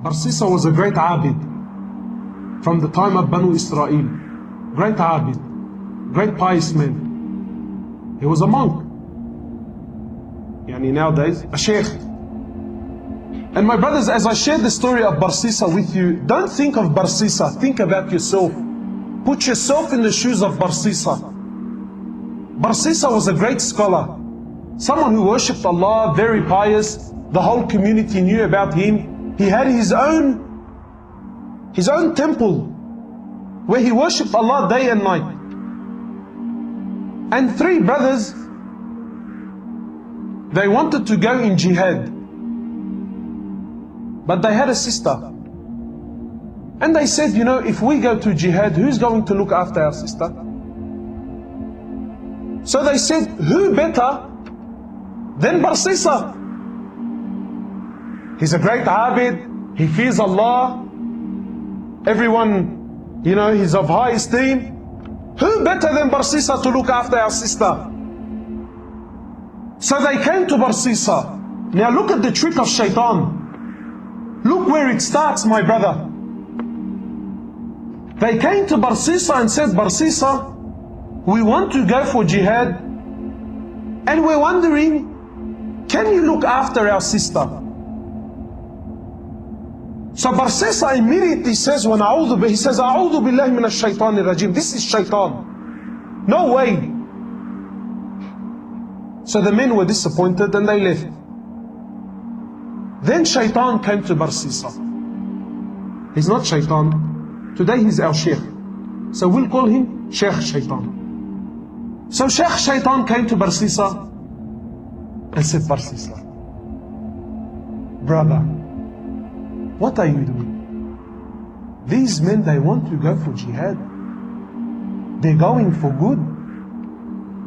Barsisa was a great abid from the time of Banu Israel. Great abid, great pious man. He was a monk. Nowadays, a sheikh. And my brothers, as I share the story of Barsisa with you, don't think of Barsisa, think about yourself. Put yourself in the shoes of Barsisa. Barsisa was a great scholar, someone who worshipped Allah, very pious. The whole community knew about him. He had his own temple where he worshipped Allah day and night. And three brothers, they wanted to go in jihad, but they had a sister. And they said, if we go to jihad, who's going to look after our sister? So they said, who better than Barsisa? He's a great abid, he fears Allah, everyone, he's of high esteem. Who better than Barsisa to look after our sister? So they came to Barsisa. Now look at the trick of shaitan. Look where it starts, my brother. They came to Barsisa and said, Barsisa, we want to go for jihad, and we're wondering, can you look after our sister? So Barsisa immediately says, he says, A'udhu billahi minash shaitanir rajim. This is shaitan. No way. So the men were disappointed and they left. Then shaitan came to Barsisa. He's not shaitan. Today he's our sheikh. So we'll call him Sheikh Shaitan. So Sheikh Shaitan came to Barsisa and said, Barsisa, brother, what are you doing? These men, they want to go for jihad. They're going for good.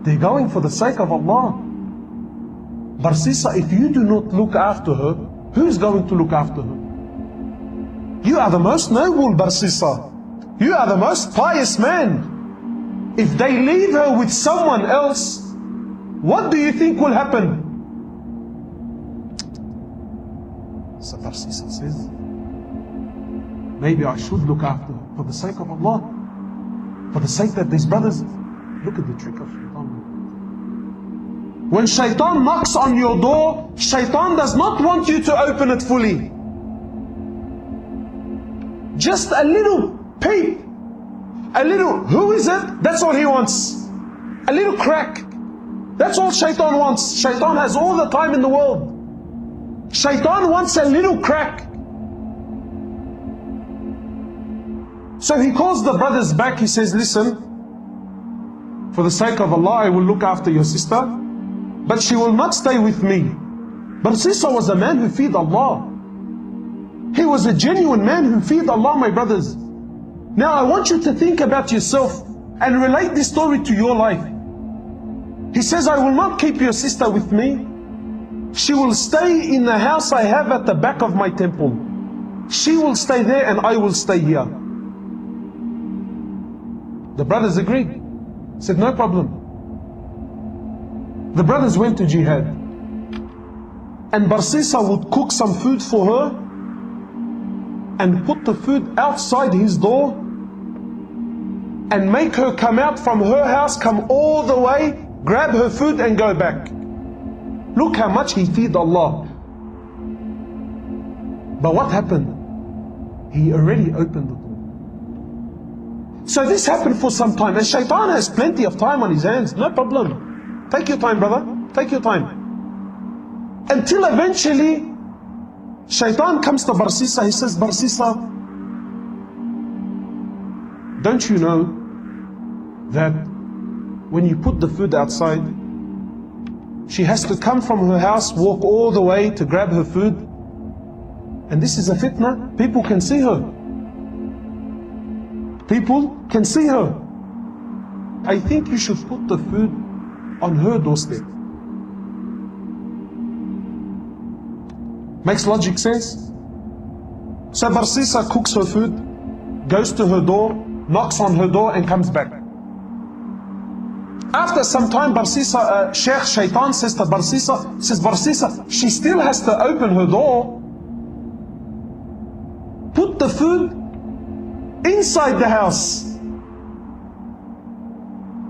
They're going for the sake of Allah. Barsisa, if you do not look after her, who's going to look after her? You are the most noble, Barsisa. You are the most pious man. If they leave her with someone else, what do you think will happen? So Barsisa says, maybe I should look after her for the sake of Allah, for the sake that these brothers. Look at the trick of shaitan. When shaitan knocks on your door, shaitan does not want you to open it fully. Just a little peep, a little, who is it? That's all he wants. A little crack. That's all shaitan wants. Shaitan has all the time in the world. Shaitan wants a little crack. So he calls the brothers back. He says, listen, for the sake of Allah, I will look after your sister, but she will not stay with me. Barsisa was a man who feared Allah. He was a genuine man who feared Allah, my brothers. Now I want you to think about yourself and relate this story to your life. He says, I will not keep your sister with me. She will stay in the house I have at the back of my temple. She will stay there and I will stay here. The brothers agreed. Said, no problem. The brothers went to jihad. And Barsisa would cook some food for her and put the food outside his door and make her come out from her house, come all the way, grab her food and go back. Look how much he feared Allah. But what happened? He already opened the door. So this happened for some time, and shaitan has plenty of time on his hands. No problem. Take your time, brother. Take your time. Until eventually shaitan comes to Barsisa. He says, Barsisa, don't you know that when you put the food outside, she has to come from her house, walk all the way to grab her food? And this is a fitna. People can see her. People can see her. I think you should put the food on her doorstep. Makes logic sense? So Barsisa cooks her food, goes to her door, knocks on her door and comes back. After some time, Barsisa, Sheikh Shaitan says to Barsisa, she still has to open her door. the food inside the house.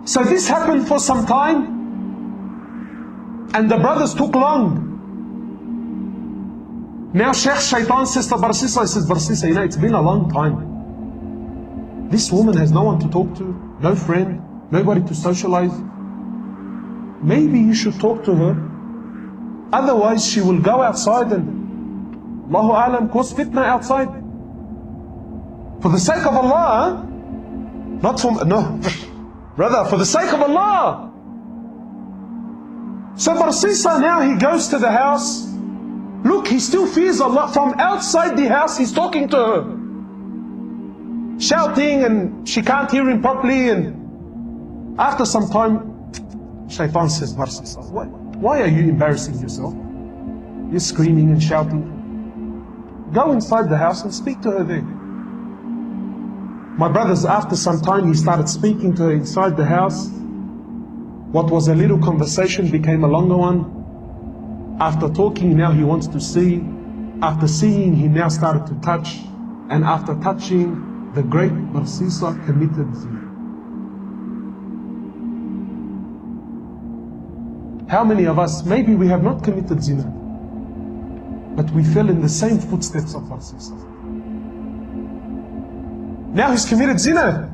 So this happened for some time, and the brothers took long. Now Sheikh Shaitan says to Barsisa, he says, Barsisa, you know, it's been a long time. This woman has no one to talk to, no friend, nobody to socialize. Maybe you should talk to her. Otherwise she will go outside and Allahu Alam cause fitna outside. For the sake of Allah, huh? Not for, no. Brother, for the sake of Allah. So Barsisa now he goes to the house. Look, he still fears Allah. From outside the house he's talking to her, shouting, and she can't hear him properly. And after some time, Shaitan says, Barsisa, why are you embarrassing yourself? You're screaming and shouting. Go inside the house and speak to her there. My brothers, after some time, he started speaking to her inside the house. What was a little conversation became a longer one. After talking, now he wants to see. After seeing, he now started to touch. And after touching, the great Barsisa committed zina. How many of us, maybe we have not committed zina, but we fell in the same footsteps of Barsisa. Now he's committed zina.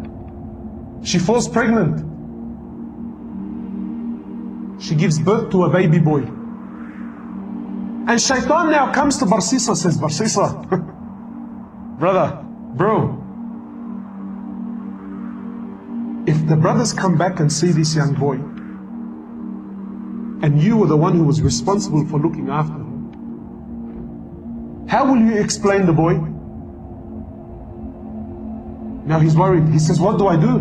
She falls pregnant. She gives birth to a baby boy. And Shaitan now comes to Barsisa, says, Barsisa, bro, if the brothers come back and see this young boy, and you were the one who was responsible for looking after him, how will you explain the boy? Now he's worried. He says, what do I do?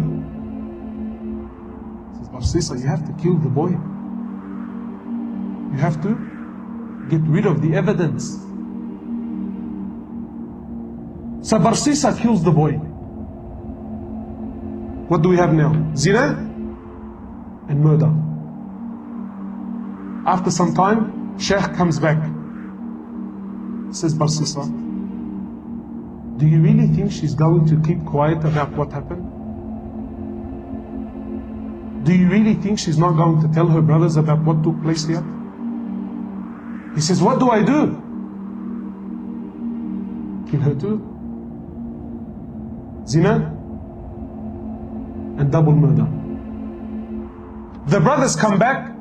He says, Barsisa, you have to kill the boy. You have to get rid of the evidence. So Barsisa kills the boy. What do we have now? Zina and murder. After some time, Sheikh comes back. Says, Barsisa, do you really think she's going to keep quiet about what happened? Do you really think she's not going to tell her brothers about what took place here? He says, what do I do? Kill her too? Zina and double murder. The brothers come back.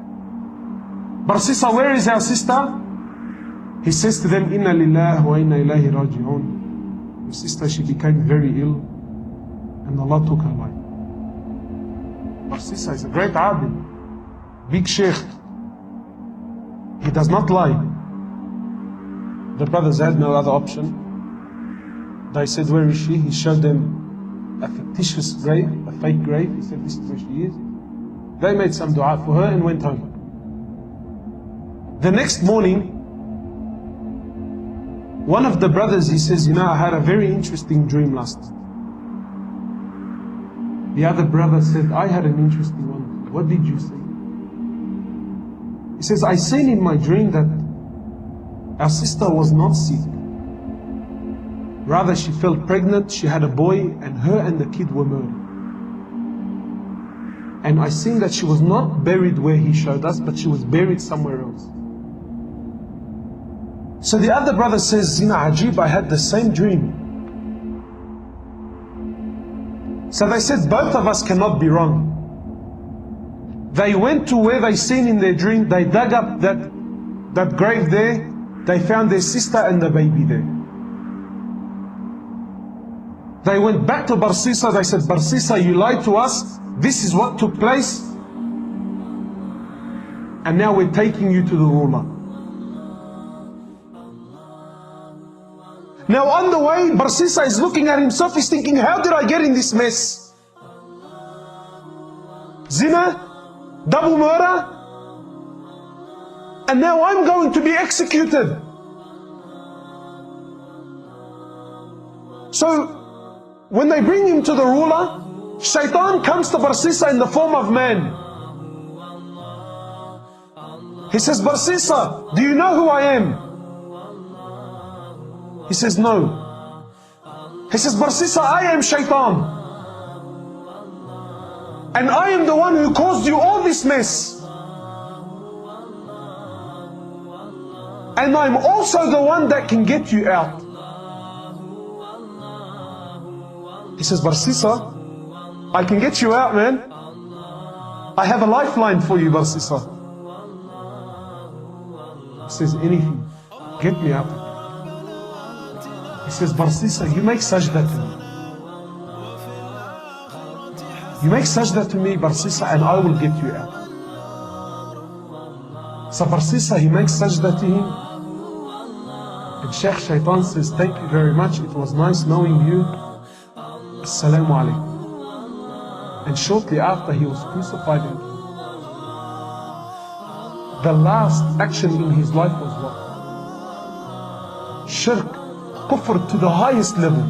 Barsisa, where is our sister? He says to them, Inna lillahi wa inna ilayhi raji'un. Your sister, she became very ill, and Allah took her life. Barsisa is a great abid, big sheikh. He does not lie. The brothers had no other option. They said, where is she? He showed them a fictitious grave, a fake grave. He said, this is where she is. They made some dua for her and went home. The next morning, one of the brothers, he says, you know, I had a very interesting dream last night. The other brother said, I had an interesting one. What did you see? He says, I seen in my dream that our sister was not sick. Rather, she fell pregnant, she had a boy, and her and the kid were murdered. And I seen that she was not buried where he showed us, but she was buried somewhere else. So the other brother says, Zina Ajib, I had the same dream. So they said, both of us cannot be wrong. They went to where they seen in their dream, they dug up that grave there, they found their sister and the baby there. They went back to Barsisa, they said, Barsisa, you lied to us, this is what took place, and now we're taking you to the ruler. Now on the way, Barsisa is looking at himself, he's thinking, how did I get in this mess? Zina, double murder, and now I'm going to be executed. So, when they bring him to the ruler, Shaitan comes to Barsisa in the form of man. He says, Barsisa, do you know who I am? He says, no. He says, Barsisa, I am shaitan. And I am the one who caused you all this mess. And I'm also the one that can get you out. He says, Barsisa, I can get you out, man. I have a lifeline for you, Barsisa. He says, anything, get me out. He says, Barsisa, you make sajda to me. You make sajda to me, Barsisa, and I will get you out. So Barsisa, he makes sajda to him. And Sheikh Shaitan says, thank you very much. It was nice knowing you. Assalamu alaikum. And shortly after, he was crucified. The last action in his life was what? Shirk, kufr to the highest level.